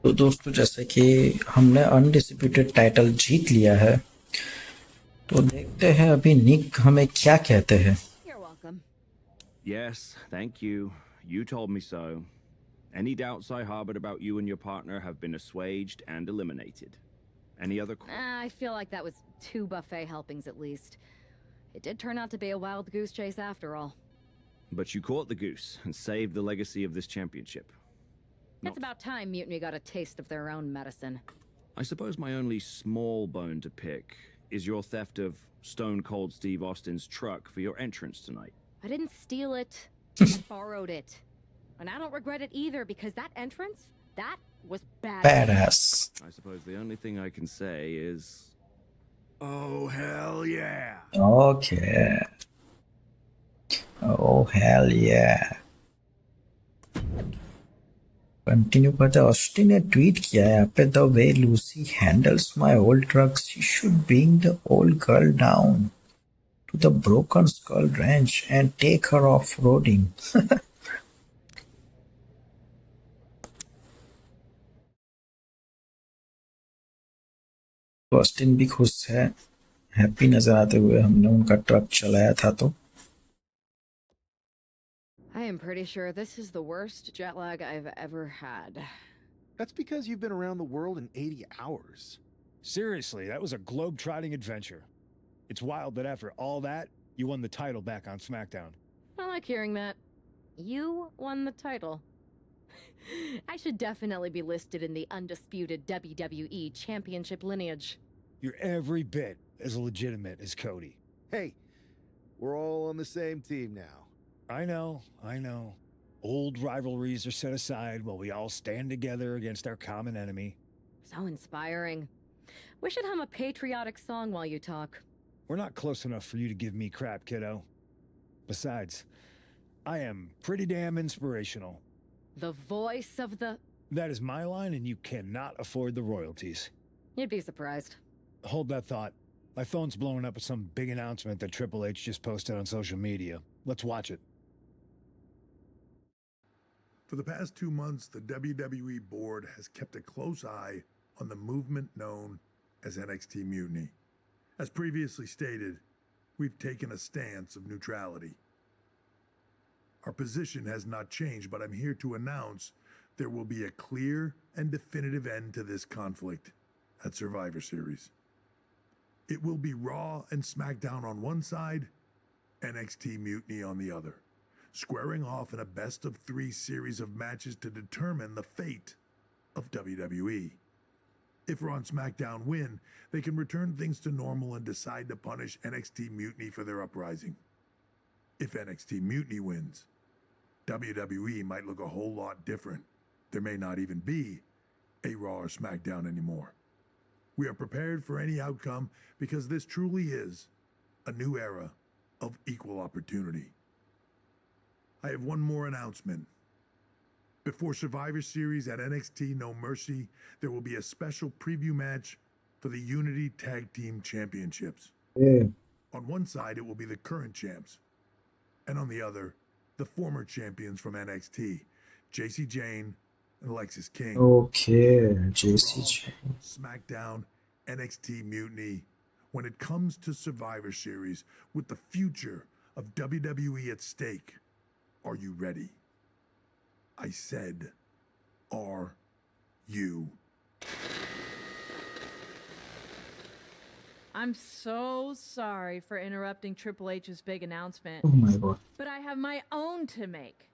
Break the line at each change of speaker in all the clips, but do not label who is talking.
तो दोस्तों जैसे कि हमने अनडिस्प्यूटेड टाइटल जीत लिया है, तो देखते हैं अभी निक हमें क्या कहते हैं।
You're welcome.
Yes, thank you. You told me so. Any doubts I harbored about you and your partner have been assuaged and eliminated. Any other
I feel like that was 2 buffet helpings at least. It did turn out to be a wild goose chase after all.
But you caught the goose and saved the legacy of this championship.
It's
Not.
about time Mutiny got a taste of their own medicine.
I suppose my only small bone to pick is your theft of Stone Cold Steve Austin's truck for your entrance tonight.
I didn't steal it. I borrowed it. And I don't regret it either because that entrance, that was badass.
Badass.
I suppose the only thing I can say is, oh, hell yeah.
Okay. Oh hell yeah. Continue करते Austin ने tweet किया है यहाँ पे, the way Lucy handles my old drugs she should bring the old girl down to the broken skull wrench and take her off roading. Austin भी खुश है, happy नजर आते हुए। हमने उनका ट्रक चलाया था तो
I am pretty sure this is the worst jet lag I've ever had.
That's because you've been around the world in 80 hours.
Seriously, that was a globe-trotting adventure. It's wild that after all that, you won the title back on SmackDown.
I like hearing that. You won the title. I should definitely be listed in the undisputed WWE Championship lineage.
You're every bit as legitimate as Cody.
Hey, we're all on the same team now.
I know. Old rivalries are set aside while we all stand together against our common enemy.
So inspiring. We should hum a patriotic song while you talk.
We're not close enough for you to give me crap, kiddo. Besides, I am pretty damn inspirational.
The voice of the...
That is my line, and you cannot afford the royalties.
You'd be surprised.
Hold that thought. My phone's blowing up with some big announcement that Triple H just posted on social media. Let's watch it.
For the past 2 months, the WWE board has kept a close eye on the movement known as NXT Mutiny. As previously stated, we've taken a stance of neutrality. Our position has not changed, but I'm here to announce there will be a clear and definitive end to this conflict at Survivor Series. It will be Raw and SmackDown on one side, NXT Mutiny on the other, squaring off in a best-of-3 series of matches to determine the fate of WWE. If Raw and SmackDown win, they can return things to normal and decide to punish NXT Mutiny for their uprising. If NXT Mutiny wins, WWE might look a whole lot different. There may not even be a Raw or SmackDown anymore. We are prepared for any outcome because this truly is a new era of equal opportunity. I have one more announcement. Before Survivor Series at NXT No Mercy, there will be a special preview match for the Unity Tag Team Championships. On one side, it will be the current champs, and on the other, the former champions from NXT, JC Jane and Alexis King.
Okay, JC.
SmackDown, NXT Mutiny. When it comes to Survivor Series, with the future of WWE at stake, are you ready? I said, are you?
I'm so sorry for interrupting Triple H's big announcement,
Oh my god.
but I have my own to make.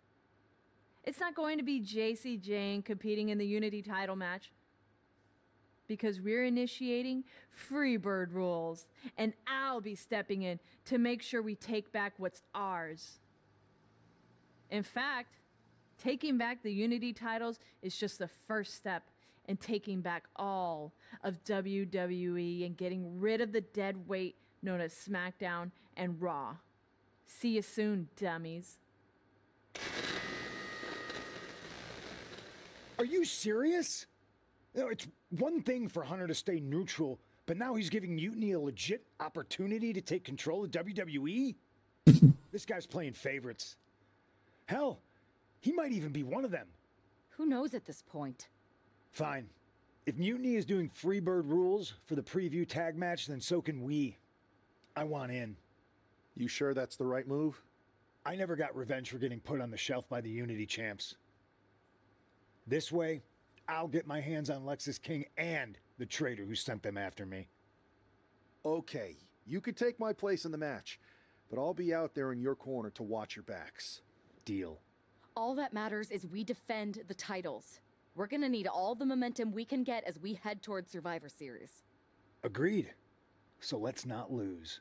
It's not going to be JC Jane competing in the Unity title match because we're initiating Freebird rules, and I'll be stepping in to make sure we take back what's ours. In fact, taking back the Unity titles is just the first step in taking back all of WWE and getting rid of the dead weight known as SmackDown and Raw. See you soon, dummies.
Are you serious? You know, it's one thing for Hunter to stay neutral, but now he's giving Mutiny a legit opportunity to take control of WWE? This guy's playing favorites. Hell, he might even be one of them.
Who knows at this point?
Fine. If Mutiny is doing Freebird rules for the preview tag match, then so can we. I want in.
You sure that's the right move?
I never got revenge for getting put on the shelf by the Unity champs. This way, I'll get my hands on Lexus King and the traitor who sent them after me.
Okay, you could take my place in the match, but I'll be out there in your corner to watch your backs.
Deal.
All that matters is we defend the titles. We're gonna need all the momentum we can get as we head towards Survivor Series.
Agreed. So let's not lose.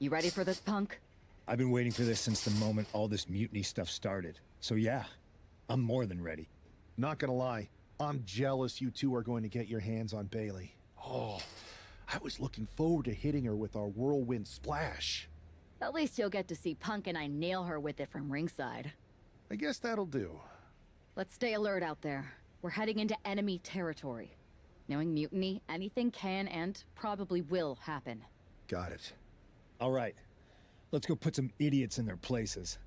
You ready for this, Punk?
I've been waiting for this since the moment all this mutiny stuff started. So yeah, I'm more than ready.
Not gonna lie, I'm jealous you two are going to get your hands on Bailey. Oh, I was looking forward to hitting her with our whirlwind splash.
At least you'll get to see Punk and I nail her with it from ringside.
I guess that'll do.
Let's stay alert out there. We're heading into enemy territory. Knowing Mutiny, anything can and probably will happen.
Got it.
All right, let's go put some idiots in their places.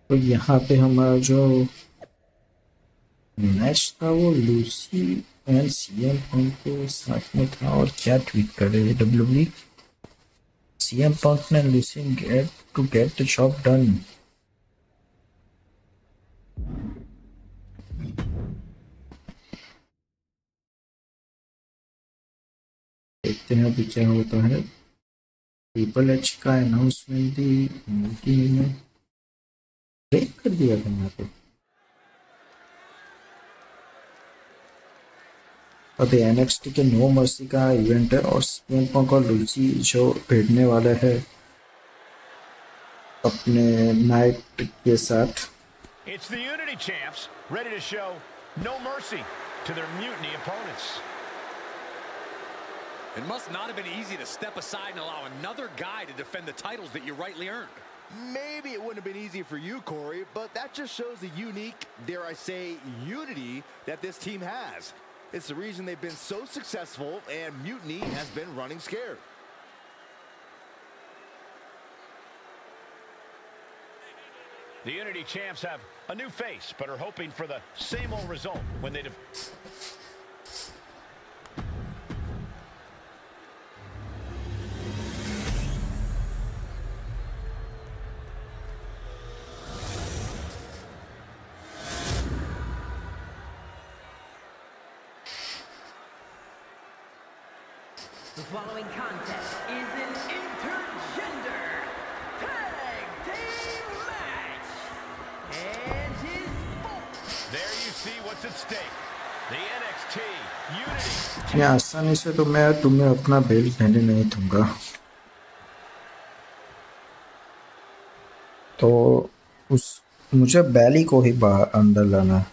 तो यहाँ पे हमारा जो match था वो Lucy and CM Punk के साथ में था। और क्या ट्वीट कर रहे हैं डब्ल्यूडब्ल्यूई? सीएम पंक ने Lucy get to get the job done. देखते हैं अभी क्या होता है। ट्रिपल एच का अनाउंसमेंट भी मीटिंग में ब्रेक कर दिया था यहाँ पे। और NXT के नो मर्सी का इवेंट है और सीएम पंक और लूसी जो भिड़ने वाला है अपने नाइट के साथ।
It's the Unity champs, ready to show no mercy to their mutiny opponents.
It must not have been easy to step aside and allow another guy to defend the titles that you rightly earned.
Maybe it wouldn't have been easy for you, Corey, but that just shows the unique, dare I say, unity that this team has. It's the reason they've been so successful, and Mutiny has been running scared.
The Unity champs have a new face, but are hoping for the same old result when they
The following contest is an intergender tag team match. And his folks.
There you see what's at stake. The NXT Unity.
ये आसानी से तो मैं तुम्हें अपना belt पहनने नहीं दूंगा। तो मुझे बैली को ही बाहर अंदर लाना।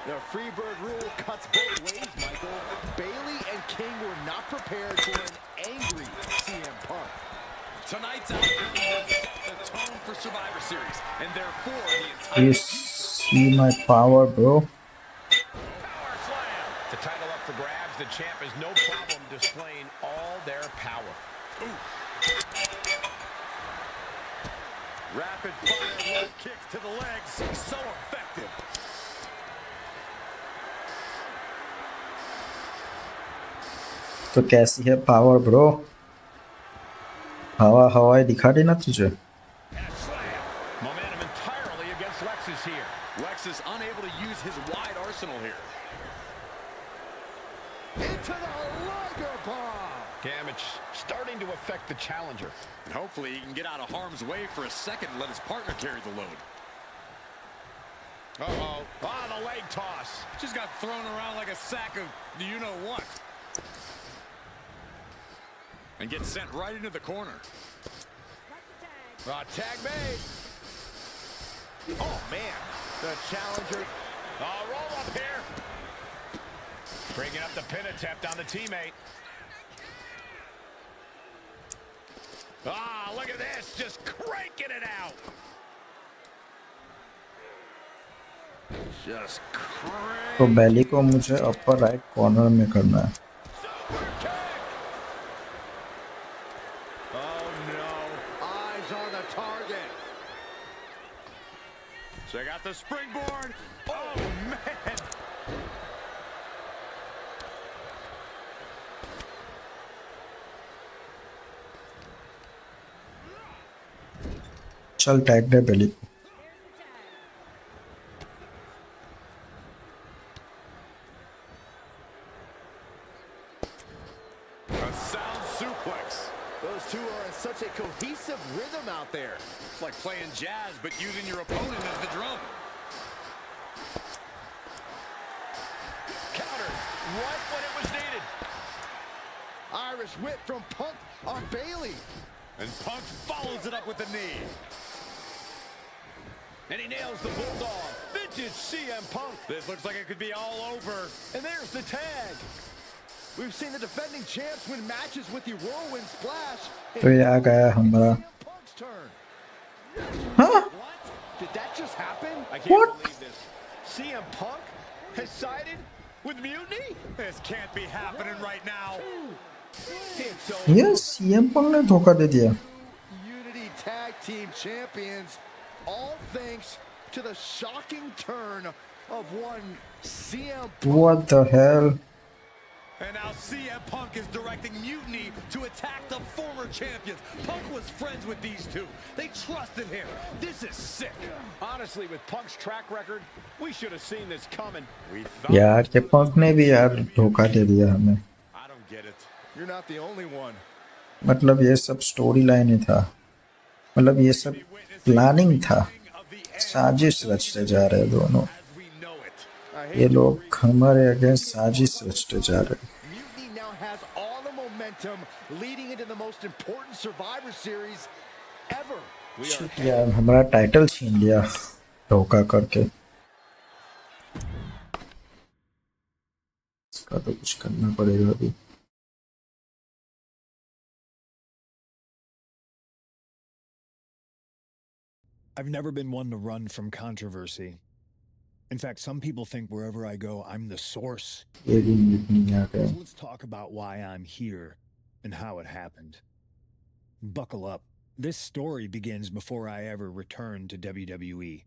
The Freebird rule cuts both ways, Michael. Bailey and King were not prepared for an angry CM Punk.
Tonight's outcome will set the tone for Survivor Series, and therefore the
You
entire...
see my power, bro?
Power slam. The title up for grabs. The champ has no problem displaying all their power. Ooh.
Rapid fire low kicks to the legs. So effective.
तो कैसी है power bro? हवा दिखा देना तुझे।
Momentum entirely against Lexus here.
Lexus unable to use his wide arsenal here.
Into the Liger Bomb.
Damage starting to affect the challenger.
And hopefully he can get out of harm's way for a second and let his partner carry the load.
Uh-oh. Ah, the leg toss.
Just got thrown around like a sack of you-know-what. And gets sent right into the corner.
Tag made.
Oh, man. The challenger.
Roll up here. Bringing up the pin attempt on the teammate. Ah, look at this, just cranking it out. Just crank.
तो बैली को मुझे upper right corner में करना है.
Super kick. Oh no, eyes on the target. Check out the springboard. Oh man.
चल tag दे बैली को.
A sound suplex.
Those two are in such a cohesive rhythm out there.
It's like playing jazz, but using your opponent as the drum.
Countered right when it was needed.
Irish whip from Punk on Bailey.
And Punk follows it up with the knee.
And he nails the Bulldog. Vintage CM Punk.
This looks like it could be all over.
And there's the tag. We've seen the defending champs win matches with the whirlwind splash.
तो ये आ गया हमारा.
CM Punk's turn.
हाँ?
What? Did that just happen?
I can't believe this. CM Punk has sided with Mutiny?
This can't be happening right now.
It's over.
ये CM पंग ने धोखा दे दिया.
Unity Tag Team Champions, all thanks to the shocking turn of one CM Punk.
What the hell?
And now CM Punk is directing Mutiny to attack the former champions. Punk was friends with these two. They trusted him. This is sick.
Honestly, with Punk's track record, we should have seen this coming.
We thought.
यार ये पंक ने भी यार धोखा दे दिया हमें.
I don't get it.
You're not the only one.
मतलब ये सब स्टोरी लाइन ही था. मतलब ये सब प्लानिंग था. साजिश रचते जा रहे दोनों.
As we know it.
I
ये
hate
लोग हमारे अगेंस्ट साजिश रचते जा रहे.
Mutiny now has all the momentum leading into the most important Survivor Series ever.
Shit यार हमारा टाइटल छीन लिया धोखा करके. इसका तो कुछ करना पड़ेगा अभी.
I've never been one to run from controversy. In fact, some people think wherever I go, I'm the source.
ये भी नहीं आ गया.
So let's talk about why I'm here and how it happened. Buckle up. This story begins before I ever returned to WWE.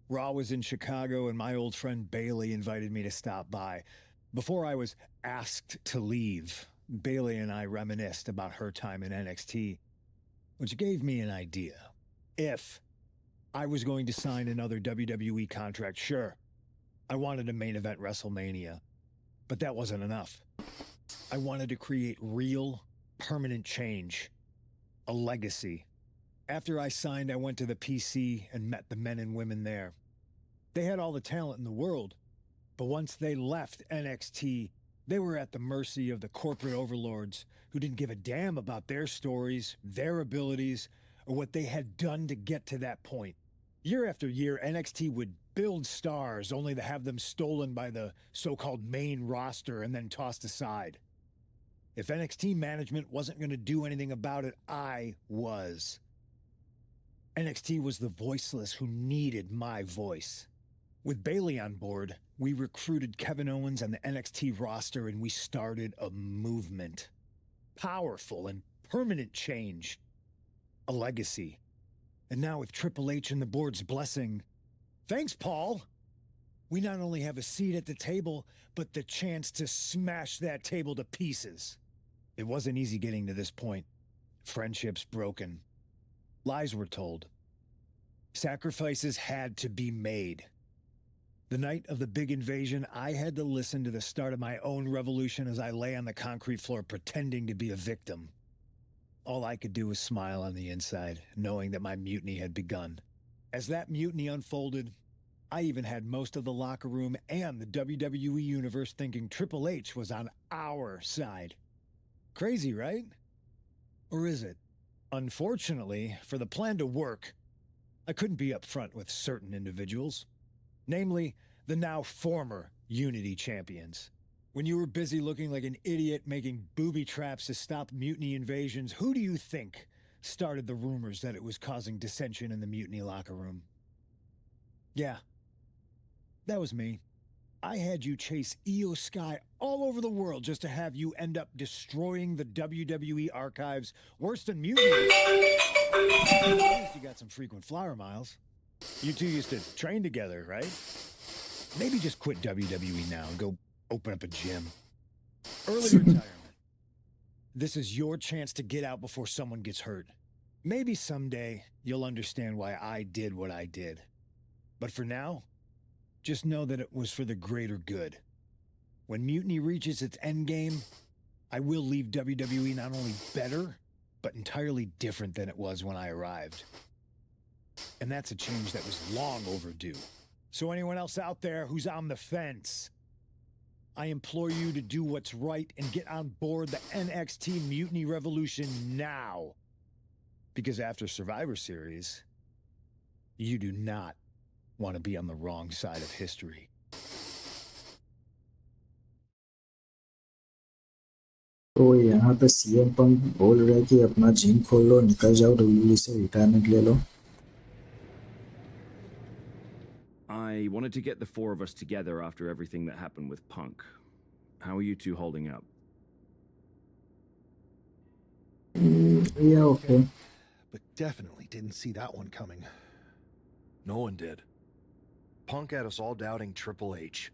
Raw was in Chicago, and my old friend Bailey invited me to stop by. Before I was asked to leave, Bailey and I reminisced about her time in NXT, which gave me an idea. If I was going to sign another WWE contract, sure, I wanted a main event WrestleMania, but that wasn't enough. I wanted to create real, permanent change, a legacy. After I signed, I went to the PC and met the men and women there. They had all the talent in the world, but once they left NXT, they were at the mercy of the corporate overlords who didn't give a damn about their stories, their abilities, or what they had done to get to that point. Year after year, NXT would build stars only to have them stolen by the so-called main roster and then tossed aside. If NXT management wasn't going to do anything about it, I was. NXT was the voiceless who needed my voice. With Bailey on board, we recruited Kevin Owens and the NXT roster, and we started a movement. Powerful and permanent change. A legacy. And now with Triple H and the board's blessing, thanks, Paul! We not only have a seat at the table, but the chance to smash that table to pieces. It wasn't easy getting to this point. Friendships broken. Lies were told. Sacrifices had to be made. The night of the big invasion, I had to listen to the start of my own revolution as I lay on the concrete floor pretending to be a victim. All I could do was smile on the inside, knowing that my mutiny had begun. As that mutiny unfolded, I even had most of the locker room and the WWE Universe thinking Triple H was on our side. Crazy, right? Or is it? Unfortunately, for the plan to work, I couldn't be upfront with certain individuals. Namely, the now former Unity champions. When you were busy looking like an idiot making booby traps to stop mutiny invasions, who do you think started the rumors that it was causing dissension in the mutiny locker room? Yeah, that was me. I had you chase Io Sky all over the world just to have you end up destroying the WWE archives worse than mutiny. At least you got some frequent flyer miles. You two used to train together, right? Maybe just quit WWE now and go open up a gym. Early retirement. This is your chance to get out before someone gets hurt. Maybe someday you'll understand why I did what I did. But for now, just know that it was for the greater good. When Mutiny reaches its endgame, I will leave WWE not only better, but entirely different than it was when I arrived. And that's a change that was long overdue. So anyone else out there who's on the fence, I implore you to do what's right and get on board the NXT Mutiny Revolution now. Because after Survivor Series, you do not want to be on the wrong side of history.
तो यहाँ पे CM Punk बोल रहे कि अपना gym खोल लो, निकल जाओ, डब्ल्यूडब्ल्यूई से रिटायरमेंट ले लो.
I wanted to get the four of us together after everything that happened with Punk. How are you two holding up?
Yeah, okay.
But definitely didn't see that one coming.
No one did. Punk had us all doubting Triple H.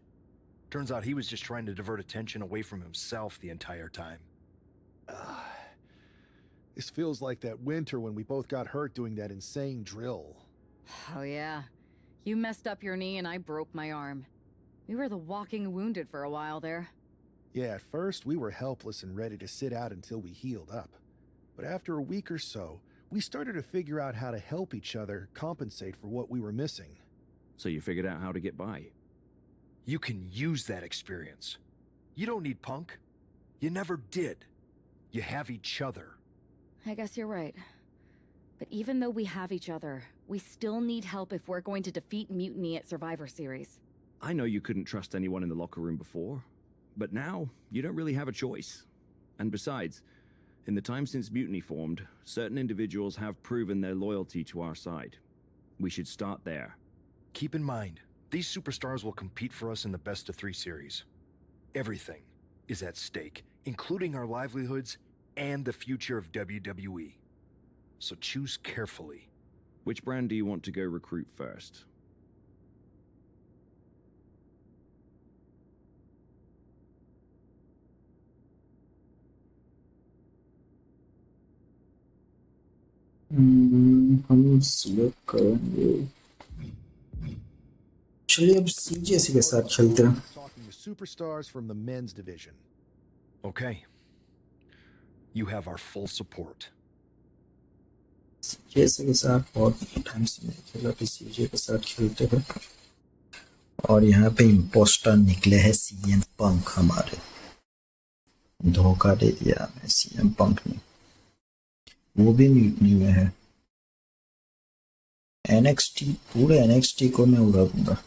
Turns out he was just trying to divert attention away from himself the entire time.
This feels like that winter when we both got hurt doing that insane drill.
Oh, yeah. You messed up your knee and I broke my arm. We were the walking wounded for a while there.
Yeah, at first we were helpless and ready to sit out until we healed up. But after a week or so, we started to figure out how to help each other compensate for what we were missing.
So you figured out how to get by?
You can use that experience. You don't need Punk. You never did. You have each other.
I guess you're right. But even though we have each other, we still need help if we're going to defeat Mutiny at Survivor Series.
I know you couldn't trust anyone in the locker room before, but now you don't really have a choice. And besides, in the time since Mutiny formed, certain individuals have proven their loyalty to our side. We should start there.
Keep in mind, these superstars will compete for us in the best-of-3 series. Everything is at stake, including our livelihoods and the future of WWE. So choose carefully.
Which brand do you want to go recruit first?
हम select करेंगे. चलिए अब सीजेसी के साथ खेलते हैं.
Talking to superstars from the men's division.
Okay. You have our full support.
सीजे के साथ बहुत टाइम से नहीं खेला, तो सीजे के साथ खेलते हैं. और यहाँ पे इम्पोस्टर निकले हैं सीएम पंक. हमारे धोखा दे दिया हमें सीएम पंक ने. वो भी म्यूटनी में है. एनएक्सटी, पूरे एनएक्सटी को मैं उड़ा दूंगा.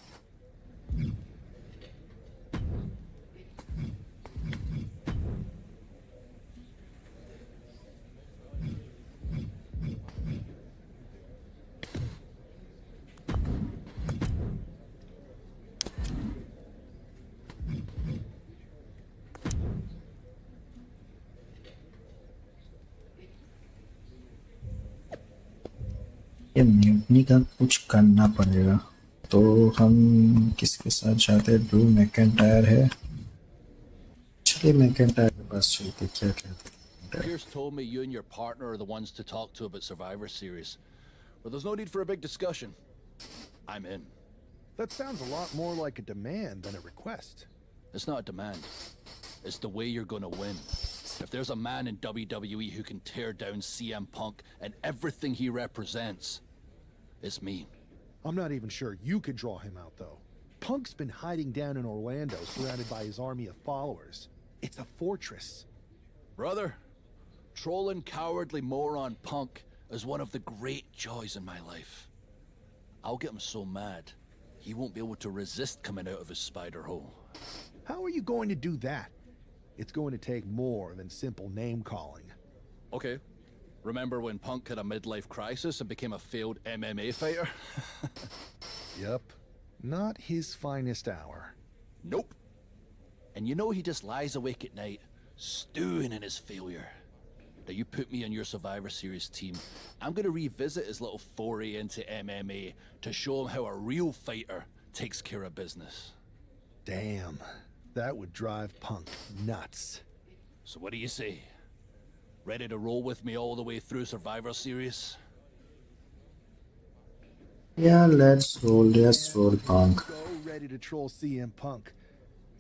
ये म्यूटनी का कुछ करना पड़ेगा. तो हम किसके साथ जाते हैं? ड्रू मैकेंटायर है. चलिए मैकेंटायर के पास चलते. क्या कहते हैं?
Pierce told me you and your partner are the ones to talk to about Survivor Series. But there's no need for a big discussion. I'm in.
That sounds a lot more like a demand than a request.
It's not a demand. It's the way you're gonna win. If there's a man in WWE who can tear down CM Punk and everything he represents, it's me.
I'm not even sure you could draw him out, though. Punk's been hiding down in Orlando, surrounded by his army of followers. It's a fortress.
Brother, trolling cowardly moron Punk is one of the great joys in my life. I'll get him so mad, he won't be able to resist coming out of his spider hole.
How are you going to do that? It's going to take more than simple name calling.
Okay. Remember when Punk had a midlife crisis and became a failed MMA fighter?
Yep. Not his finest hour.
Nope. And you know he just lies awake at night, stewing in his failure. Now you put me on your Survivor Series team, I'm gonna revisit his little foray into MMA to show him how a real fighter takes care of business.
Damn. That would drive Punk nuts.
So what do you say? Ready to roll with me all the way through Survivor Series?
Yeah, let's roll. Yes, roll, Punk.
So ready to troll CM Punk.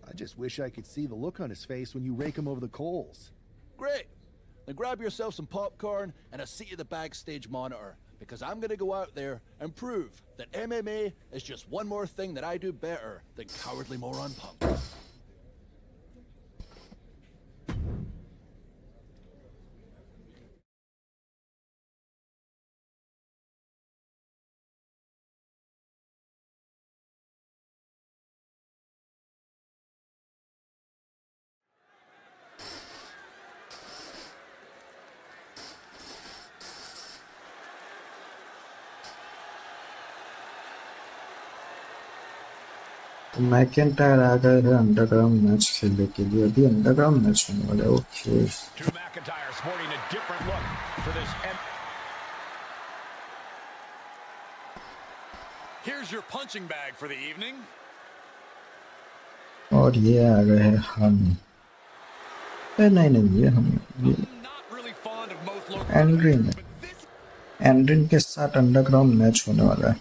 I just wish I could see the look on his face when you rake him over the coals.
Great. Then grab yourself some popcorn and a seat at the backstage monitor, because I'm gonna go out there and prove that MMA is just one more thing that I do better than cowardly moron Punk.
तो McIntyre आ गए हैं underground match खेलने के लिए. अभी underground match होने वाला है. Okay.
Drew McIntyre sporting a different look for this.
Here's your punching bag for the evening.
और ये आ गए हैं हम. नहीं ये हम एंड्रिन के साथ अंडरग्राउंड मैच होने वाला है.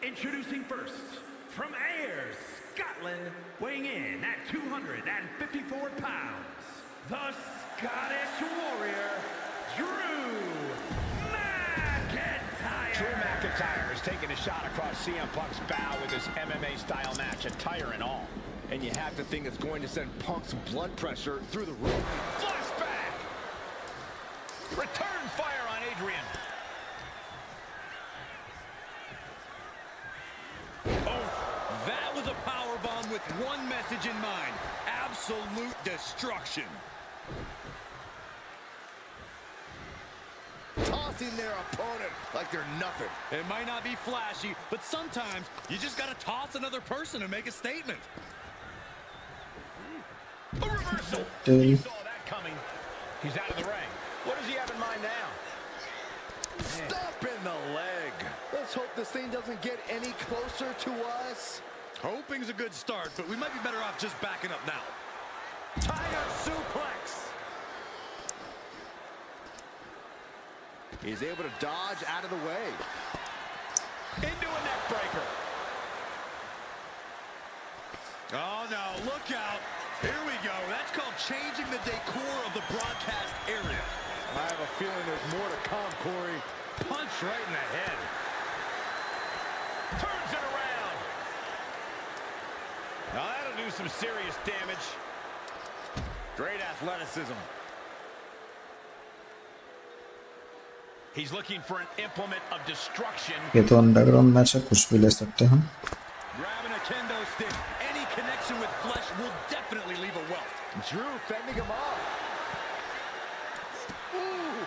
Introducing first, from Ayr, Scotland, weighing in at 254 pounds, the Scottish Warrior, Drew McIntyre.
Drew McIntyre is taking a shot across CM Punk's bow with his MMA-style match, attire and all.
And you have to think it's going to send Punk's blood pressure through the roof.
Flashback! Return fire on Adrian.
That was a powerbomb with one message in mind: absolute destruction.
Tossing their opponent like they're nothing.
It might not be flashy, but sometimes you just gotta toss another person and make a statement.
A reversal. He saw that coming. He's out of the ring. What does he have in mind now?
Stop in the leg. Let's hope this thing doesn't get any closer to us.
Hoping's a good start, but we might be better off just backing up now.
Tiger suplex. He's able to dodge out of the way.
Into a neck breaker.
Oh no, look out. Here we go. That's called changing the decor of the broadcast area.
I have a feeling there's more to come, Corey.
Punch right in the head. Turns it around. Now that'll do some serious damage. Great athleticism. He's looking for an implement of destruction.
ये तो underground match है, कुछ भी ले सकते हैं हम.
Grabbing a kendo stick. Any connection with flesh will definitely leave a welt.
Drew fending him off. Ooh.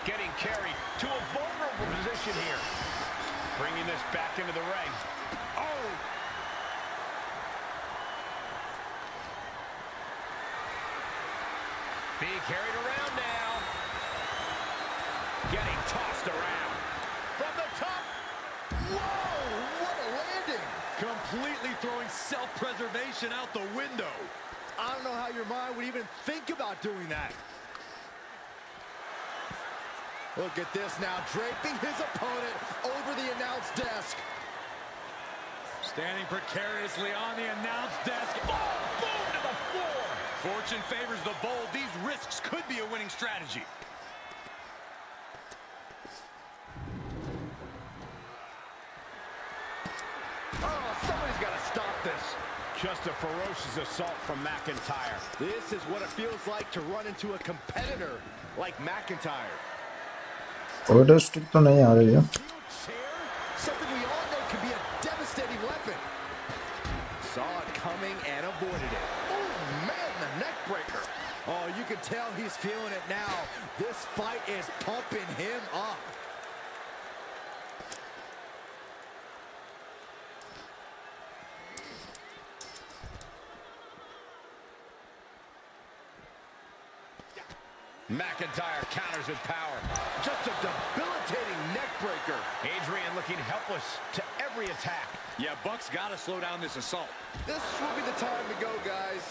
Getting carried to a vulnerable position here. Bringing this back into the ring. Oh! Being carried around now. Getting tossed around. From the top.
Whoa! What a landing!
Completely throwing self-preservation out the window.
I don't know how your mind would even think about doing that. Look at this now, draping his opponent over the announce desk.
Standing precariously on the announce desk.
Oh, boom to the floor.
Fortune favors the bold. These risks could be a winning strategy.
Oh,
Just a ferocious assault from McIntyre.
This is what it feels like to run into a competitor like McIntyre.
Order stick तो नहीं आ रही है.
Something we all know can be a devastating weapon. Saw it coming and avoided it. Oh man, the neck breaker. Oh, you can tell he's feeling it now. This fight is pumping him up.
McIntyre counters with power. Just a debilitating neck breaker. Adrian looking helpless to every attack.
Yeah, Buck's got to slow down this assault.
This will be the time to go, guys.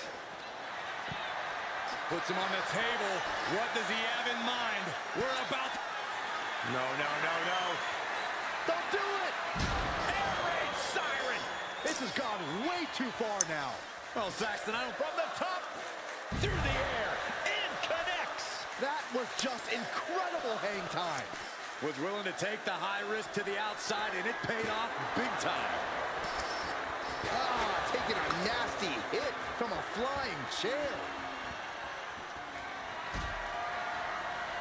Puts him on the table. What does he have in mind? We're about... No.
Don't do it! Air raid siren! This has gone way too far now.
Well, Saxton, I don't...
From the top, through the air, and connects.
That was just incredible hang time.
Was willing to take the high risk to the outside, and it paid off big time.
Taking a nasty hit from a flying chair.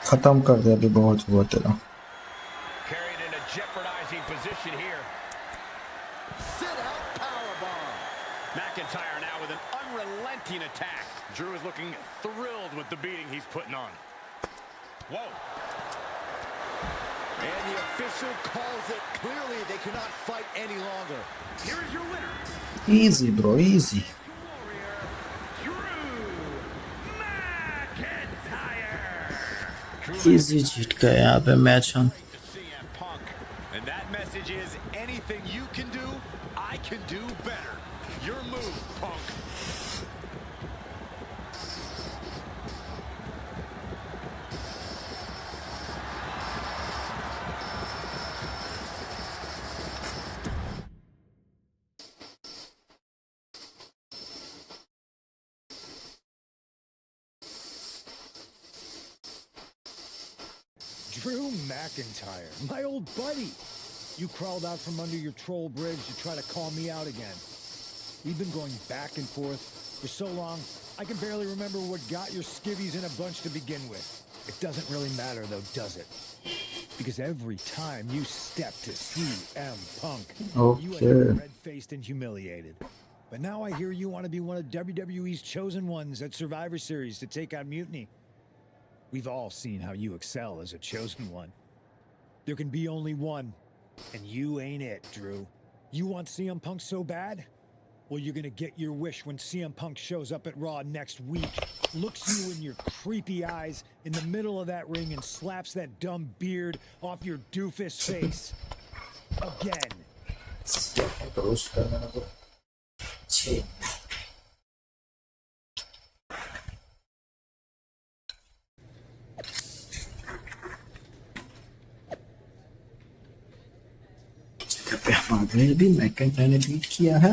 खत्म कर दिया. अभी बहुत हुआ तेरा.
Carried in a jeopardizing position here.
Sit out powerbomb.
McIntyre now with an unrelenting attack.
Drew is looking thrilled with the beating he's putting on.
Whoa.
And the official calls it. Clearly, they cannot fight any longer.
Here is your winner.
Easy, bro. Easy. Easy जीत गए यहाँ पे match हम.
And that message is anything you can do, I can do better. Your move, Punk.
Drew McIntyre, my old buddy. You crawled out from under your troll bridge to try to call me out again. We've been going back and forth for so long, I can barely remember what got your skivvies in a bunch to begin with. It doesn't really matter though, does it? Because every time you step to CM Punk, you end up red-faced and humiliated. But now I hear you want to be one of WWE's chosen ones at Survivor Series to take on Mutiny. We've all seen how you excel as a chosen one. There can be only one, and you ain't it, Drew. You want CM Punk so bad? Well, you're gonna get your wish when CM Punk shows up at Raw next week, looks you in your creepy eyes in the middle of that ring and slaps that dumb beard off your doofus face. Again.
हमारे भी McIntyre ने beat किया है.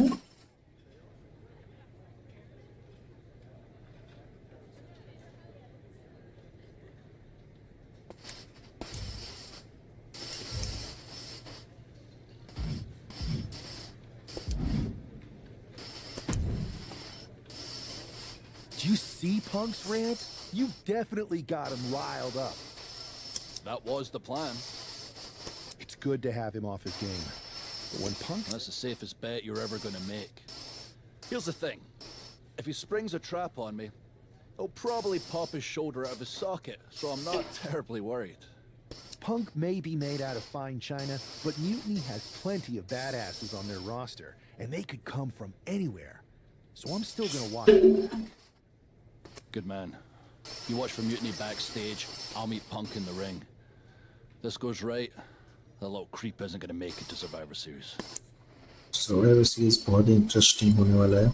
Do you see Punk's rant? You've definitely got him riled up.
That was the plan.
It's good to have him off his game. But when Punk...
That's the safest bet you're ever gonna make. Here's the thing. If he springs a trap on me, he'll probably pop his shoulder out of his socket, so I'm not terribly worried.
Punk may be made out of fine china, but Mutiny has plenty of badasses on their roster, and they could come from anywhere. So I'm still gonna watch.
Good man. You watch for Mutiny backstage, I'll meet Punk in the ring. This goes right, that little creep isn't gonna make it to Survivor Series.
Survivor Series बहुत ही interesting होने वाला है.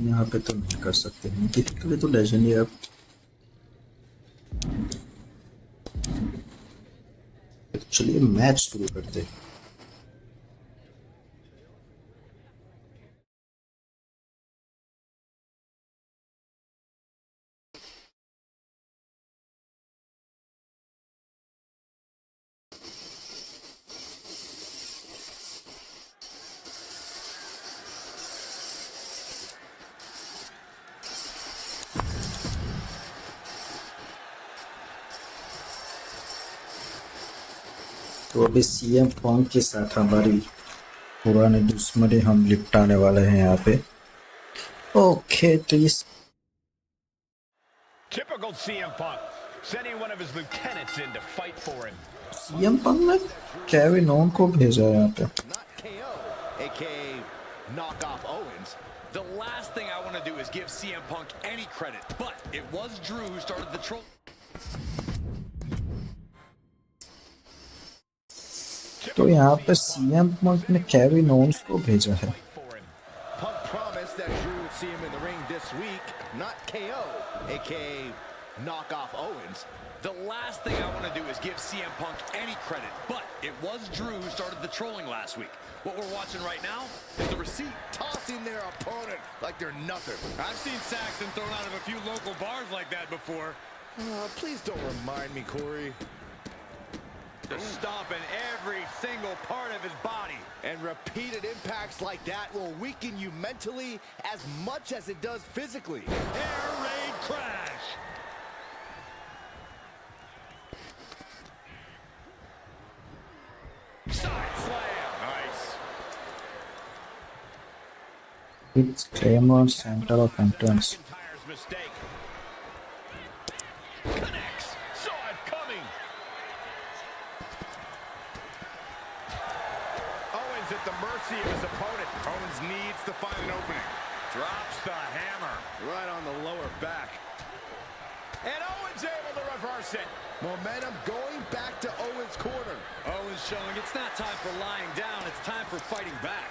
यहाँ पे तो नहीं कर सकते हैं, के लिए तो लेजेंड है. अब चलिए मैच शुरू करते हैं. तो अभी सीएम पंक के साथ हमारी पुराने दुश्मनी हम निपटाने वाले हैं यहाँ पे। ओके तो ये
Typical CM Punk, sending one of his lieutenants in to fight for him.
CM Punk ने केविन ओवन को भेजा है यहाँ पे।
Not KO, aka knock off Owens.
The last thing I want to do is give CM Punk any credit, but it was Drew who started the troll.
तो यहाँ पे CM Punk ने Kevin Owens को भेजा है।
Punk promised that Drew would see him in the ring this week, not KO, aka knock off Owens.
The last thing I want to do is give CM Punk any credit, but it was Drew who started the trolling last week. What we're watching right now is the receipt.
Tossing their opponent like they're nothing.
I've seen Saxton thrown out of a few local bars like that before.
Please don't remind me, Corey.
Just stomping every single part of his body.
And repeated impacts like that will weaken you mentally as much as it does physically.
Air raid crash. Side slam. Nice.
It's Claymore center of entrance.
McIntyre's mistake. Connects. Saw it coming.
Owens at the mercy of his opponent. Owens needs to find an opening. Drops the hammer.
Right on the lower back.
And Owens able to reverse it.
Momentum going back to Owens' corner.
Owens showing it's not time for lying down, it's time for fighting back.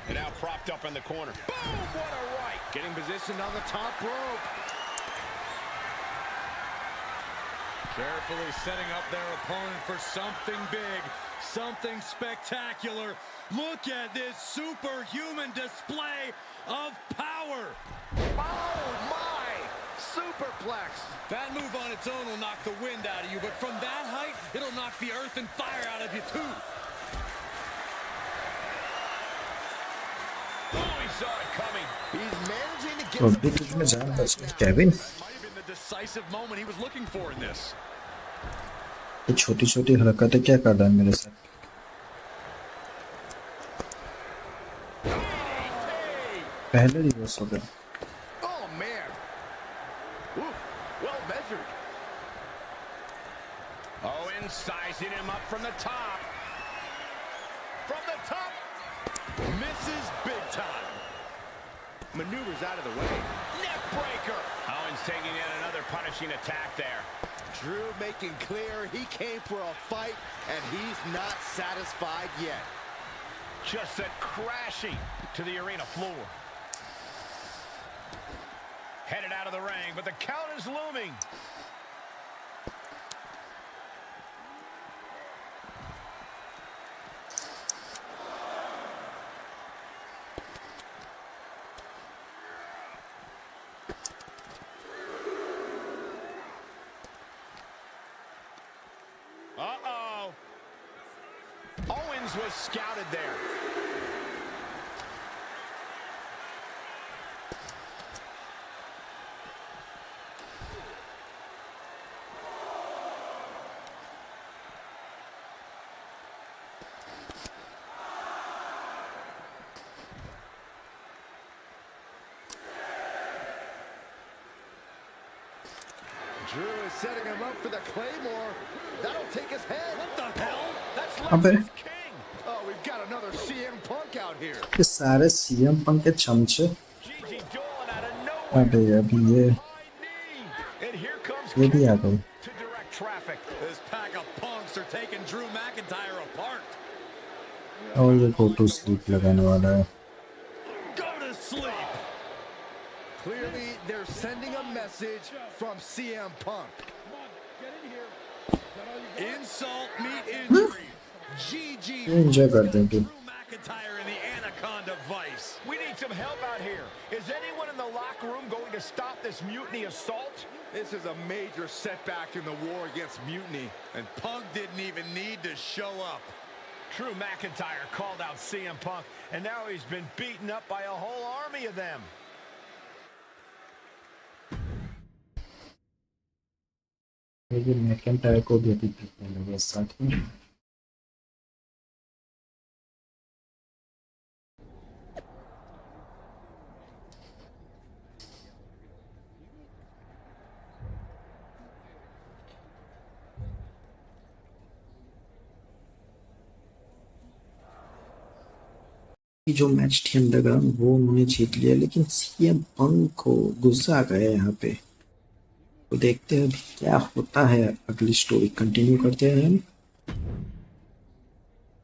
And now propped up in the corner. Boom! What a right.
Getting positioned on the top rope.
Carefully setting up their opponent for something big, something spectacular. Look at this superhuman display of power.
Oh, my! Superplex.
That move on its own will knock the wind out of you, but from that height, it'll knock the earth and fire out of you, too.
Oh, he saw it coming.
He's managing to get
तो अभी कितने जान बच गए Kevin?
Might have been the decisive moment he was looking for in this.
ये छोटी छोटी हरकतें क्या कर रहा है मेरे साथ? पहले रिवर्स हो गया।
Oh, man. Woo, well measured.
Owens sizing him up from the top. From the top.
Misses big time.
Maneuvers out of the way.
Neck breaker. Owens taking in another punishing attack there.
Drew making clear he came for a fight, and he's not satisfied yet.
Just sent crashing to the arena floor. Headed out of the ring, but the count is looming. Uh-oh. Owens was scouted there.
Drew is setting him up for the Claymore. That'll take his head.
What the hell?
That's
अबे
Lexus King. Oh, we've got another CM Punk out here.
ये सारे CM Punk के चमचे।
Gigi Dolan out of nowhere.
अबे ये
And here comes
ये भी आ गई।
to direct traffic.
This pack of punks are taking Drew McIntyre apart.
और ये गो टू स्लीप लगाने वाला है।
Go to sleep.
Clearly, they're sending a message from CM Punk.
Insult meet injury. GG.
ये enjoy कर देंगे।
Drew McIntyre in the Anaconda Vice.
We need some help out here. Is anyone in the locker room going to stop this mutiny assault?
This is a major setback in the war against mutiny.
And Punk didn't even need to show up.
Drew McIntyre called out CM Punk, and now he's been beaten up by a whole army of them.
ये McIntyre को भी अभी पीटने लगे साथ में। जो match थी अंडरग्राउंड वो उन्होंने जीत लिया, लेकिन सीएम पंक को गुस्सा आ गया यहाँ पे। तो देखते हैं अभी क्या होता है, अगली स्टोरी कंटिन्यू करते हैं हम।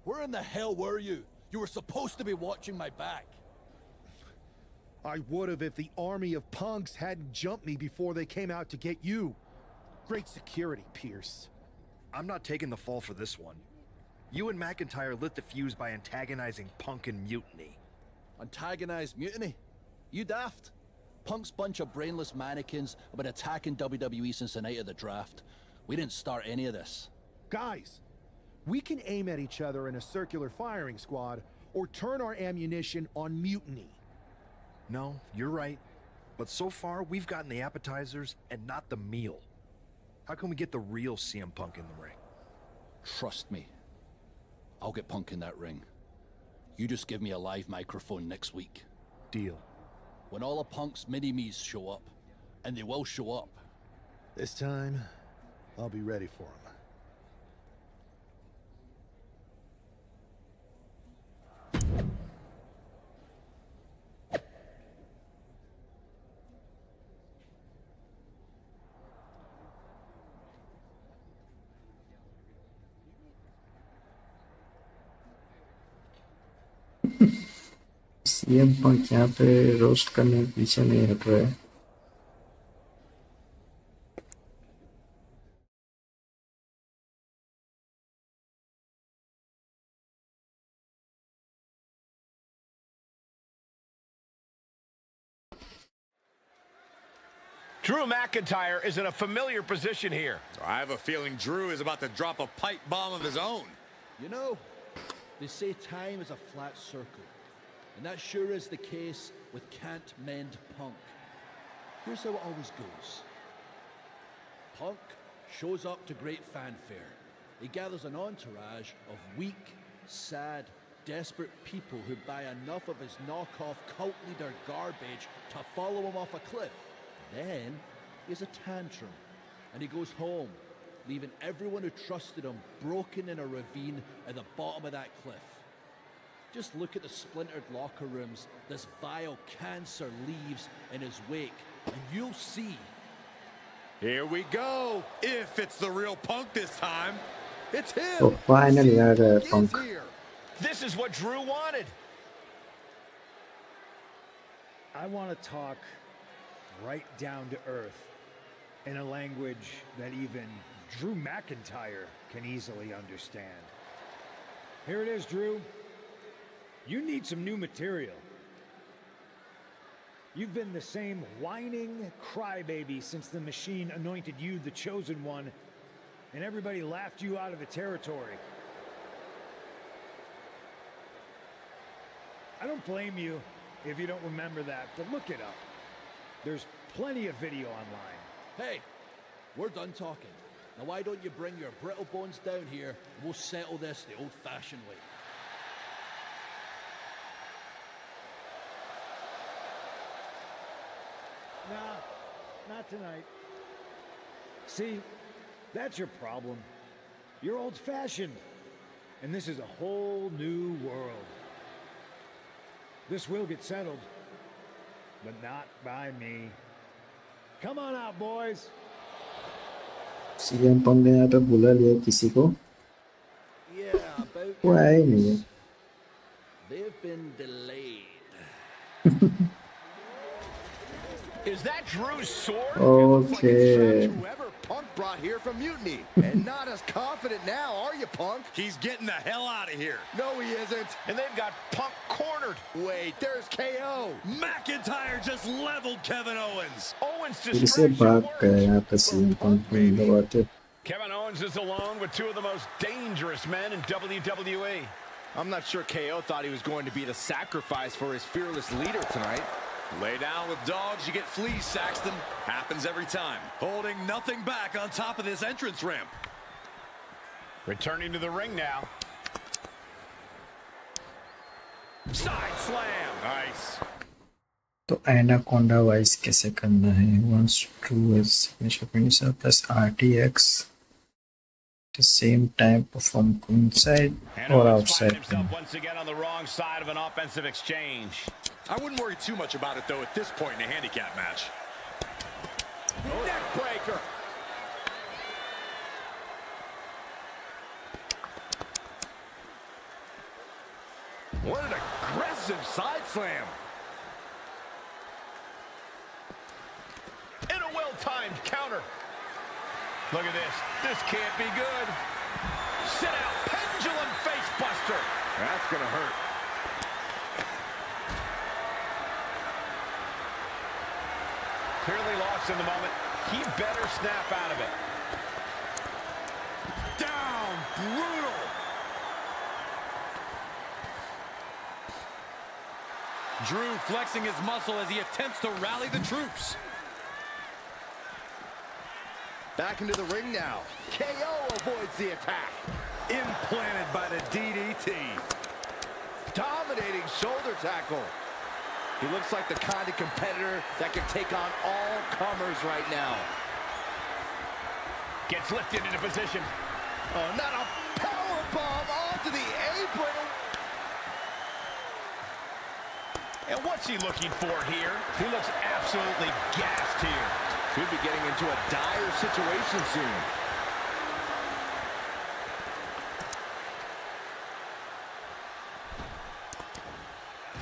Where in the hell were you? You were supposed to be watching my back.
I would have if the army of punks hadn't jumped me before they came out to get you. Great security, Pierce.
I'm not taking the fall for this one. You and McIntyre lit the fuse by antagonizing Punk and Mutiny.
Antagonized Mutiny? You daft? Punk's bunch of brainless mannequins have been attacking WWE since the night of the draft. We didn't start any of this.
Guys, we can aim at each other in a circular firing squad or turn our ammunition on Mutiny.
No, you're right. But so far, we've gotten the appetizers and not the meal. How can we get the real CM Punk in the ring?
Trust me. I'll get Punk in that ring. You just give me a live microphone next week.
Deal.
When all of Punk's mini-me's show up, and they will show up.
This time, I'll be ready for him.
CM Punk यहाँ पे roast करने के पीछे नहीं हट रहा है।
Drew McIntyre is in a familiar position here.
I have a feeling Drew is about to drop a pipe bomb of his own.
You know, they say time is a flat circle. And that sure is the case with Can't Mend Punk. Here's how it always goes. Punk shows up to great fanfare. He gathers an entourage of weak, sad, desperate people who buy enough of his knockoff cult leader garbage to follow him off a cliff. Then he has a tantrum and he goes home, leaving everyone who trusted him broken in a ravine at the bottom of that cliff. Just look at the splintered locker rooms this vile cancer leaves in his wake, and you'll see.
Here we go. If it's the real Punk this time.
It's him!
तो finally आ गया पंक।
This is what Drew wanted.
I want to talk right down to earth in a language that even Drew McIntyre can easily understand. Here it is, Drew. You need some new material. You've been the same whining crybaby since the Machine anointed you the chosen one, and everybody laughed you out of the territory. I don't blame you if you don't remember that, but look it up. There's plenty of video online.
Hey, we're done talking. Now why don't you bring your brittle bones down here and we'll settle this the old-fashioned way.
Nah, not tonight. See, that's your problem. You're old-fashioned, and this is a whole new world. This will get settled, but not by me. Come on out, boys.
CM Punk ने यहाँ पे बुला लिया किसी को।
Yeah, about
वो आया ही नहीं है।
They've been delayed.
Is that Drew's sword?
Okay.
Whoever Punk brought here from Mutiny. And not as confident now, are you, Punk?
He's getting the hell out of here.
No, he isn't.
And they've got Punk cornered.
Wait, there's KO.
McIntyre just leveled Kevin Owens.
Owens
फिर से
distracts
भाग
your
गया
work.
यहाँ पे CM Punk में दबाते।
Kevin Owens is alone with two of the most dangerous men in WWE.
I'm not sure KO thought he was going to be the sacrifice for his fearless leader tonight.
Lay down with dogs, you get fleas, Saxton. Happens every time. Holding nothing back on top of this entrance ramp.
Returning to the ring now. Side slam. Nice.
तो anaconda wise कैसे करना है? Wants to his signature finisher plus RTX at the same time perform inside or outside.
Once again on the wrong side of an offensive exchange.
I wouldn't worry too much about it, though, at this point in a handicap match.
Neck breaker.
What an aggressive side slam.
And a well-timed counter. Look at this. This can't be good. Sit out. Pendulum face buster.
That's going to hurt.
Clearly lost in the moment. He better snap out of it.
Down. Brutal. Drew flexing his muscle as he attempts to rally the troops.
Back into the ring now. KO avoids the attack.
Implanted by the DDT.
Dominating shoulder tackle. He looks like the kind of competitor that can take on all comers right now.
Gets lifted into position.
Oh, not a power bomb onto the apron.
And what's he looking for here? He looks absolutely gassed here.
Could be getting into a dire situation soon.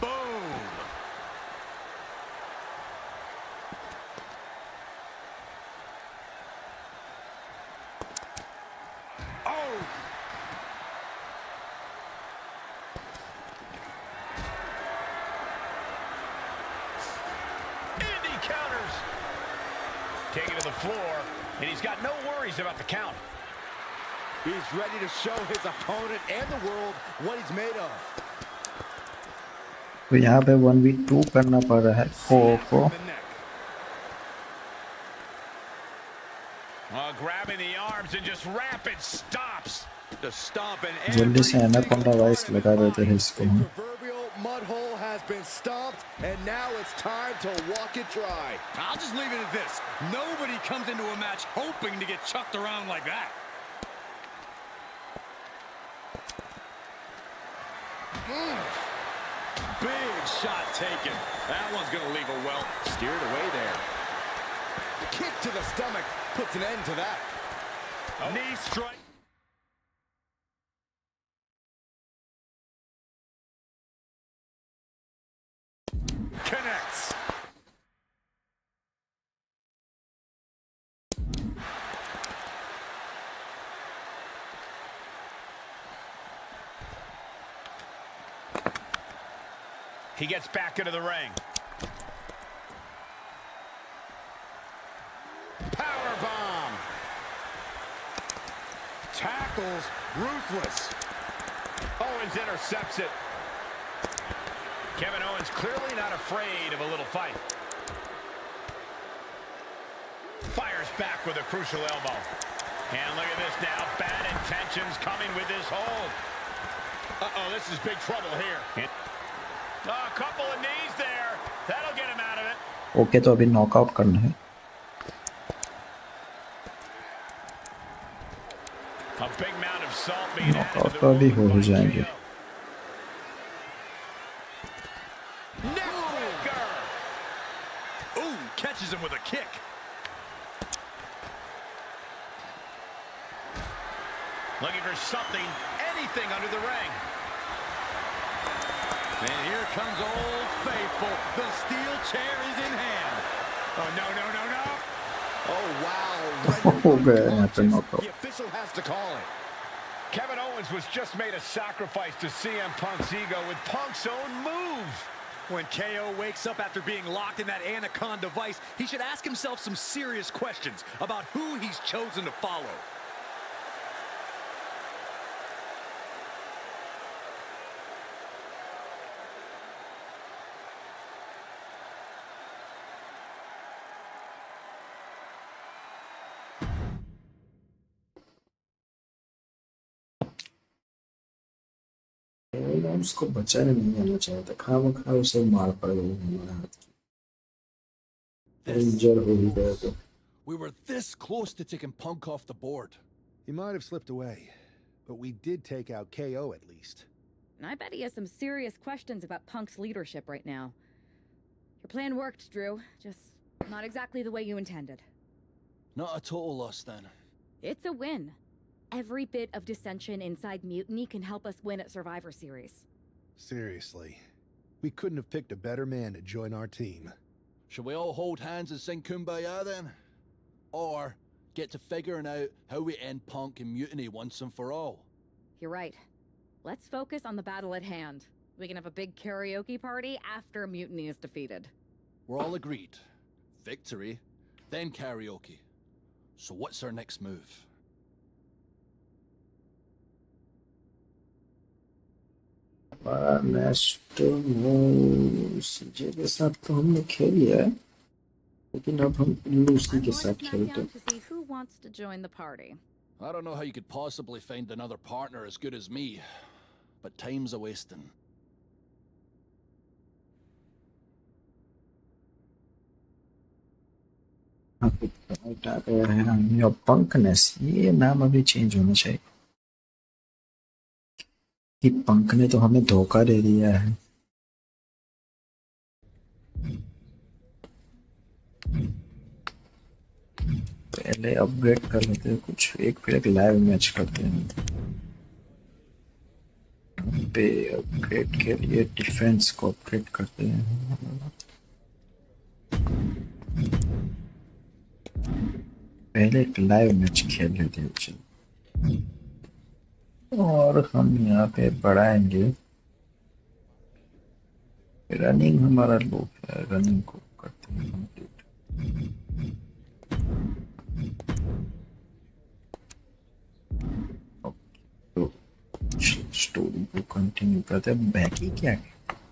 Boom. Oh.
Counters. Taking to the floor, and he's got no worries about the count.
He's ready to show his opponent and the world what he's made of.
तो यहाँ पे 1v2 करना पड़ रहा है को
Grabbing the arms and just rapid stops.
To stomp and
जल्दी से एनाकोंडा वाइज लगा देते हैं इसको.
Mud hole has been stomped, and now it's time to walk it dry.
I'll just leave it at this. Nobody comes into a match hoping to get chucked around like that. Big shot taken. That one's going to leave a welt.
Steered away there. Kick to the stomach puts an end to that.
Oh. Knee strike.
Connects.
He gets back into the ring.
Power bomb.
Tackles ruthless. Owens intercepts it. Kevin Owens clearly not afraid of a little fight. Fires back with a crucial elbow. And look at this now. Bad intentions coming with this hold. Uh-oh, this is big trouble here. A couple of knees there. That'll get him out of it.
Okay तो अभी knockout करना है.
A big amount of salt being added to
knockout
the
तो अभी
wound
हो
by
जाएंगे.
KO. Neckbreaker.
Ooh, catches him with a kick.
Looking for something, anything under the ring.
And here comes Old Faithful. The steel chair is in hand. Oh, no, no, no, no.
Oh, wow.
हो गया यहाँ पे knockout.
The official has to call it.
Kevin Owens was just made a sacrifice to CM Punk's ego with Punk's own move.
When KO wakes up after being locked in that Anaconda vice, he should ask himself some serious questions about who he's chosen to follow.
ना उसको बचाने नहीं आना चाहिए था, खामखा उसे मार पड़ गई हमारे हाथ की, इंजर हो ही गया तो।
We were this close to taking Punk off the board.
He might have slipped away, but we did take out KO at least.
And I bet he has some serious questions about Punk's leadership right now. Your plan worked, Drew. Just not exactly the way you intended.
Not a total loss then.
It's a win. Every bit of dissension inside Mutiny can help us win at Survivor Series.
Seriously, we couldn't have picked a better man to join our team.
Shall we all hold hands and sing Kumbaya then? Or get to figuring out how we end Punk and Mutiny once and for all?
You're right. Let's focus on the battle at hand. We can have a big karaoke party after Mutiny is defeated.
We're all agreed. Victory, then karaoke. So what's our next move?
हमारा next move सीजे के साथ तो हमने खेल लिया है, लेकिन अब हम लूसी के साथ खेलते हैं।
To see who wants to join the party.
I don't know how you could possibly find another partner as good as me, but time's a wasting.
Your punkness, ये नाम अभी चेंज होना चाहिए कि पंक ने तो हमें धोखा दे दिया है। पहले अपग्रेड कर लेते हैं कुछ, फिर एक लाइव मैच करते हैं। पे अपग्रेड के लिए डिफेंस को अपग्रेड करते हैं। पहले एक लाइव मैच खेल लेते हैं और हम यहाँ पे बढ़ाएंगे। रनिंग हमारा लो है, रनिंग को करते हैं कंप्लीट। तो स्टोरी को कंटिन्यू करते हैं। बैकी क्या है?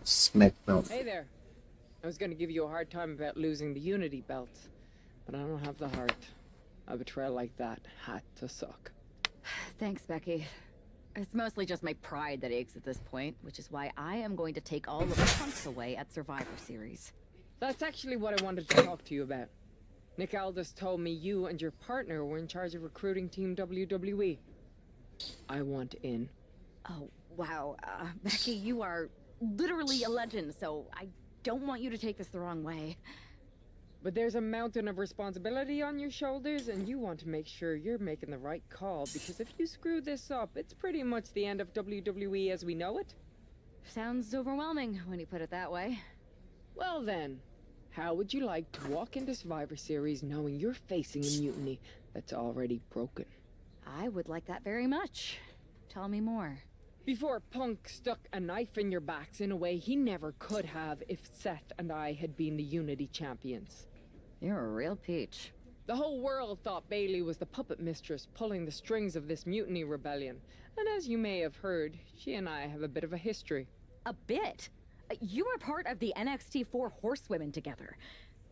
SmackDown.
Hey there. I was going to give you a hard time about losing the Unity belt, but I don't have the heart. A betrayal like that had to suck.
Thanks, Becky. It's mostly just my pride that aches at this point, which is why I am going to take all of the punks away at Survivor Series.
That's actually what I wanted to talk to you about. Nick Aldis told me you and your partner were in charge of recruiting Team WWE. I want in.
Oh, wow. Becky, you are literally a legend, so I don't want you to take this the wrong way.
But there's a mountain of responsibility on your shoulders, and you want to make sure you're making the right call, because if you screw this up, it's pretty much the end of WWE as we know it.
Sounds overwhelming when you put it that way.
Well then, how would you like to walk into Survivor Series knowing you're facing a mutiny that's already broken?
I would like that very much. Tell me more.
Before Punk stuck a knife in your backs in a way he never could have if Seth and I had been the Unity champions.
You're a real peach.
The whole world thought Bailey was the puppet mistress pulling the strings of this mutiny rebellion. And as you may have heard, she and I have a bit of a history.
A bit? You were part of the NXT 4 Horsewomen together.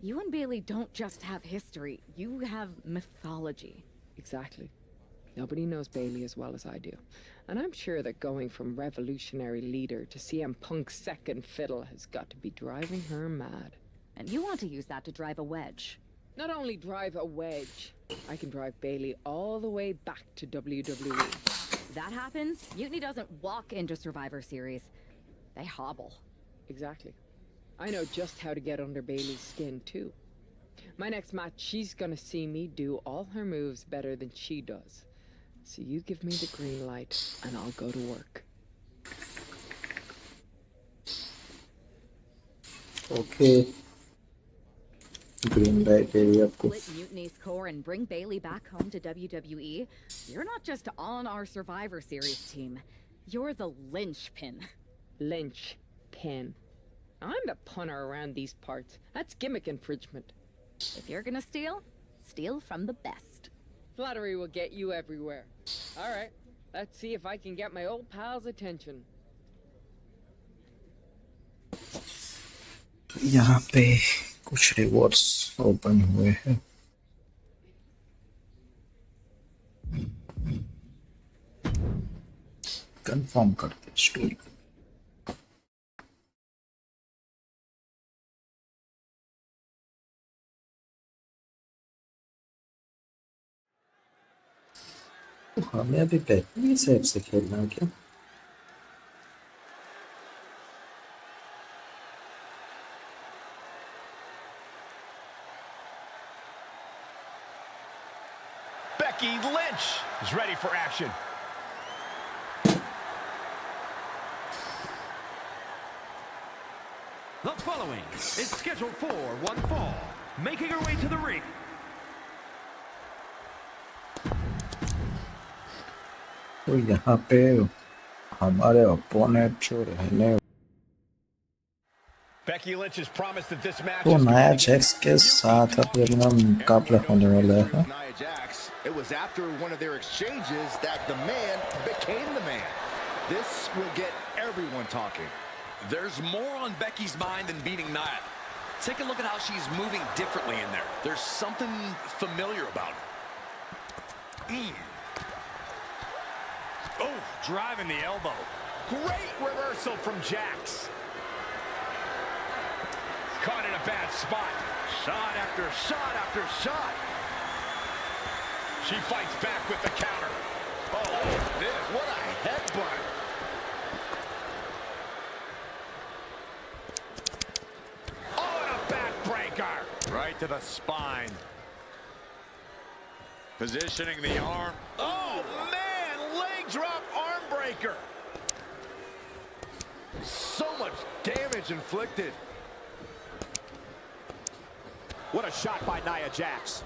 You and Bailey don't just have history, you have mythology.
Exactly. Nobody knows Bailey as well as I do. And I'm sure that going from revolutionary leader to CM Punk's second fiddle has got to be driving her mad.
And you want to use that to drive a wedge.
Not only drive a wedge, I can drive Bailey all the way back to WWE.
If that happens, Mutiny doesn't walk into Survivor Series. They hobble.
Exactly. I know just how to get under Bailey's skin, too. My next match, she's gonna see me do all her moves better than she does. So you give me the green light, and I'll go to work.
Okay. Green light area, of course.
Split Mutiny's core and bring Bailey back home to WWE. You're not just on our Survivor Series team. You're the linchpin.
Linchpin. I'm the punter around these parts. That's gimmick infringement.
If you're gonna steal, steal from the best.
Flattery will get you everywhere. All right, let's see if I can get my old pal's attention.
यहाँ पे कुछ rewards open हुए हैं। Confirm करते हैं story को। तो हमें अभी बेकी से से खेलना है क्या?
Becky Lynch is ready for action.
The following is scheduled for one fall. Making her way to the ring.
तो यहाँ पे हमारे ओपोनेंट जो रहने
Becky Lynch has promised that this match
तो
is
नया
going to
जैक्स के साथ अभी अपना मुकाबला होने वाला है.
Nia Jax, it was after one of their exchanges that the man became the man. This will get everyone talking.
There's more on Becky's mind than beating Nia. Take a look at how she's moving differently in there. There's something familiar about her.
Oh, driving the elbow. Great reversal from Jax. Caught in a bad spot. Shot after shot after shot. She fights back with the counter. Oh, this, what a headbutt. Oh, and a backbreaker.
Right to the spine. Positioning the arm.
Oh, man, leg drop arm breaker.
So much damage inflicted.
What a shot by Nia Jax.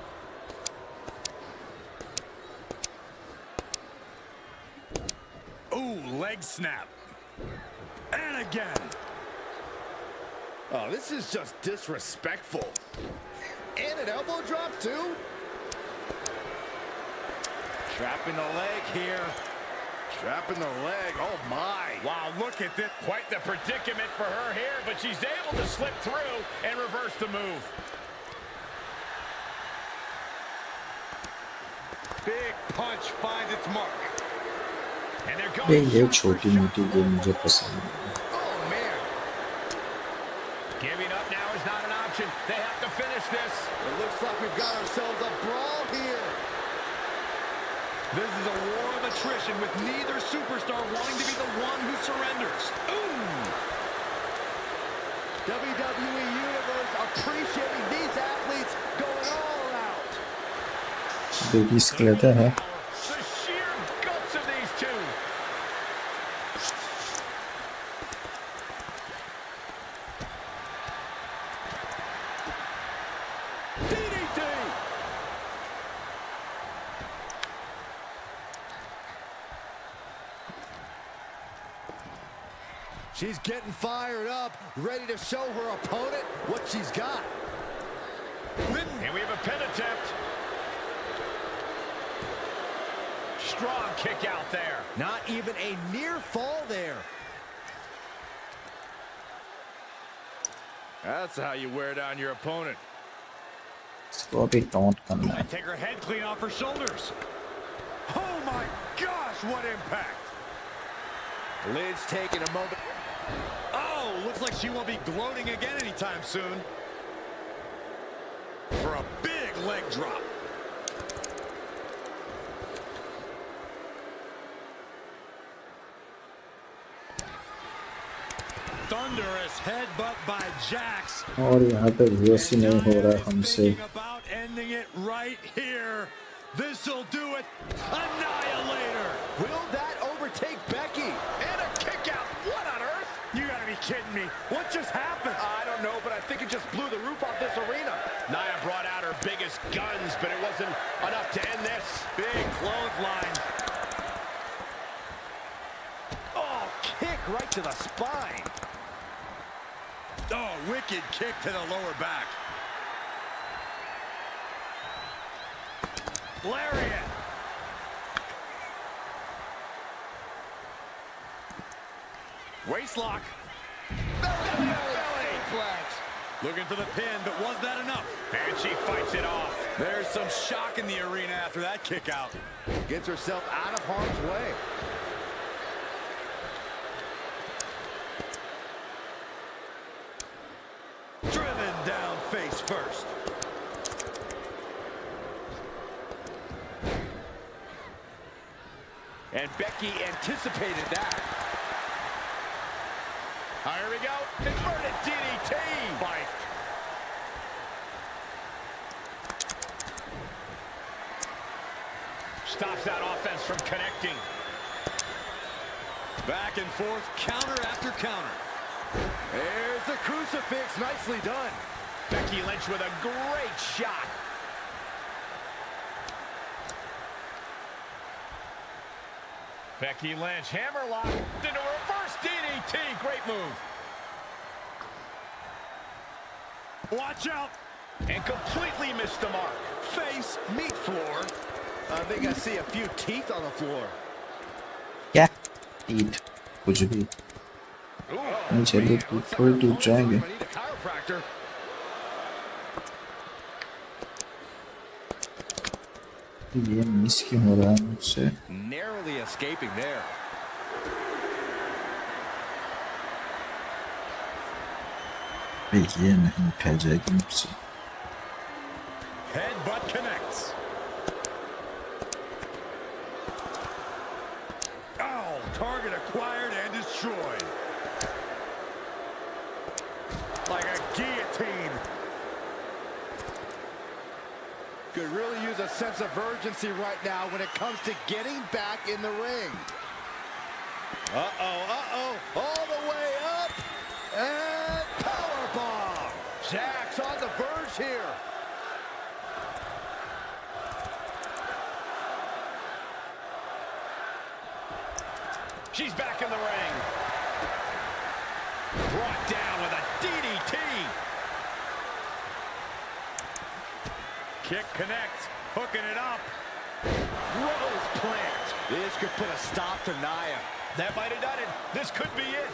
Ooh, leg snap. And again.
Oh, this is just disrespectful. And an elbow drop, too?
Trapping the leg here.
Trapping the leg, oh my.
Wow, look at this. Quite the predicament for her here, but she's able to slip through and reverse the move.
Big punch finds its mark.
And they're
ये
going
छोटी मोटी game मुझे पसंद है.
Oh, man.
Giving up now is not an option. They have to finish this.
It looks like we've got ourselves a brawl here.
This is a war of attrition with neither superstar wanting to be the one who surrenders.
Ooh. WWE Universe appreciating these athletes going all out.
Baby skeleton है.
The sheer guts of these two. DDT.
She's getting fired up, ready to show her opponent what she's got.
And we have a pin attempt. Strong kick out there.
Not even a near fall there.
That's how you wear down your opponent.
इसको अभी taunt करना है.
Take her head clean off her shoulders. Oh my gosh, what impact.
Lid's taking a moment.
Oh, looks like she won't be gloating again anytime soon. For a big leg drop. Thunderous headbutt by Jax.
और यहाँ पे USC नहीं हो रहा है हमसे.
About ending it right here. This'll do it. Annihilator.
Will that overtake Becky?
And a kick out. What on earth?
You gotta be kidding me. What just happened?
I don't know, but I think it just blew the roof off this arena. Nia brought out her biggest guns, but it wasn't enough to end this.
Big clothesline.
Oh, kick right to the spine.
Oh, wicked kick to the lower back. Lariat. Waistlock.
Belly flex.
Looking for the pin, but was that enough?
And she fights it off.
There's some shock in the arena after that kick out.
Gets herself out of harm's way.
Driven down face first.
Becky anticipated that. Here we go. Inverted DDT. Spiked. Stops that offense from connecting.
Back and forth, counter after counter.
There's the crucifix. Nicely done.
Becky Lynch with a great shot. Becky Lynch, hammerlock into reverse DDT. Great move.
Watch out.
And completely missed the mark.
Face, meat floor. I think I see a few teeth on the floor.
क्या teeth कुछ भी नहीं चलिए थोड़ी दूर जाएंगे ये miss क्यों हो रहा है मुझसे
Narrowly escaping there.
ये नहीं फैल जाएगी मुझसे
Headbutt connects.
Oh, target acquired and destroyed.
Like a guillotine. Could really use a sense of urgency right now when it comes to getting back in the ring. All the way up. And powerbomb. Jack's on the verge here.
She's back in the ring. Brought down with a DDT. Kick connects, hooking it up. Rose plant.
This could put a stop to Nia.
That might have done it. This could be it.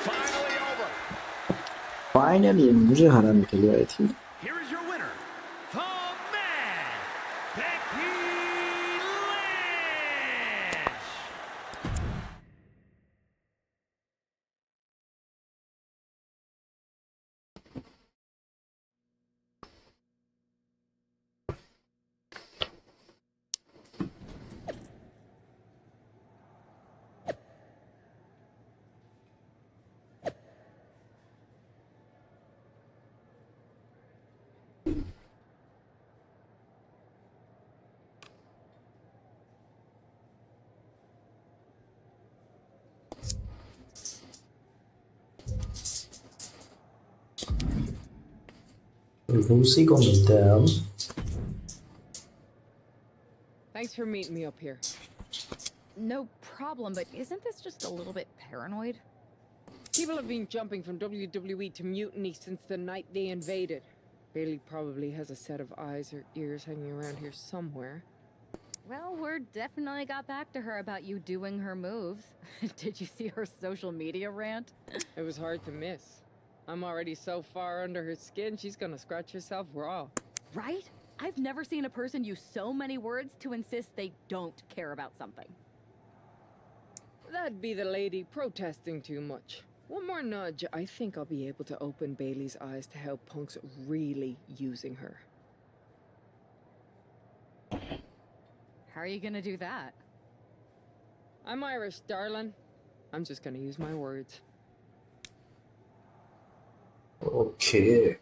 Finally over.
Finally मुझे हराने के लिए आई थी
Here is your winner, the man, Becky Lynch.
Lucy को मिलते हैं हम
Thanks for meeting me up here.
No problem, but isn't this just a little bit paranoid?
People have been jumping from WWE to Mutiny since the night they invaded. Bailey probably has a set of eyes or ears hanging around here somewhere.
Well, word definitely got back to her about you doing her moves. Did you see her social media rant?
It was hard to miss. I'm already so far under her skin, she's gonna scratch herself raw.
Right? I've never seen a person use so many words to insist they don't care about something.
That'd be the lady protesting too much. One more nudge, I think I'll be able to open Bailey's eyes to how Punk's really using her.
How are you gonna do that?
I'm Irish, darling. I'm just gonna use my words.
Okay.